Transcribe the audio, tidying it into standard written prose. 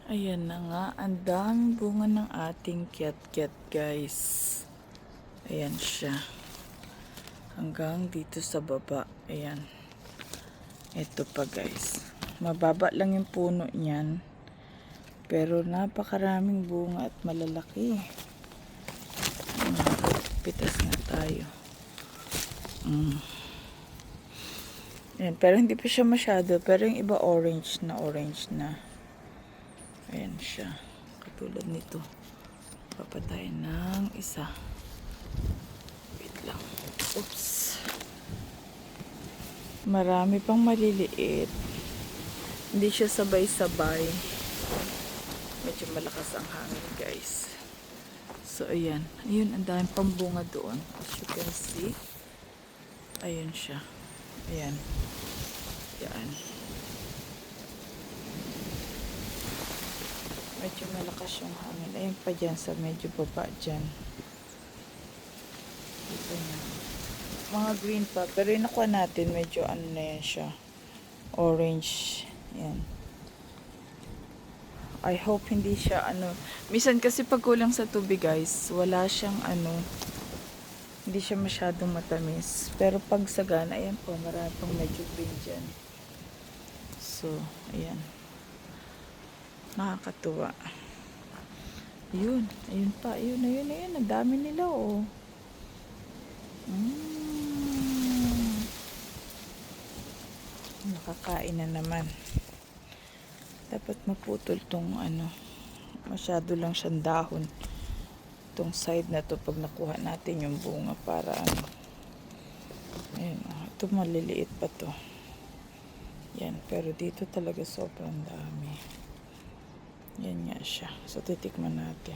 Ayan na nga, ang daming bunga ng ating kiat-kiat, guys. Ayan siya. Hanggang dito sa baba. Ayan. Ito pa, guys. Mababa lang yung puno niyan. Pero napakaraming bunga at malalaki. Pitas na tayo. Ayan, pero hindi pa siya masyado. Pero yung iba orange na. Ayan siya. Katulad nito. Papatayin ng isa. Wait lang. Oops. Marami pang maliliit. Hindi siya sabay-sabay. Medyo malakas ang hangin, guys. So, ayan. Ayun, ang daming pang bunga doon. As you can see. Ayun siya. Ayan. Yan. Medyo malakas yung hangin. Ayun pa dyan sa medyo baba dyan. Dito na. Mga green pa. Pero yung nakuha natin, medyo ano na yan siya. Orange. Yan. I hope hindi siya ano. Minsan kasi pag kulang sa tubig, guys, wala siyang ano. Hindi siya masyadong matamis. Pero pag sagana, ayan po, marami pang medyo green dyan. So, ayan. Nakakatuwa. Yun. Ayun pa. Ayun. Ang dami nila, oh. Nakakain na naman. Dapat maputol tong ano. Masyado lang siyang dahon. Itong side na to pag nakuha natin yung bunga para ano. Ayun, oh. Ito maliliit pa to. Yan. Pero dito talaga sobrang dami. Yan nga siya. So, titikman natin.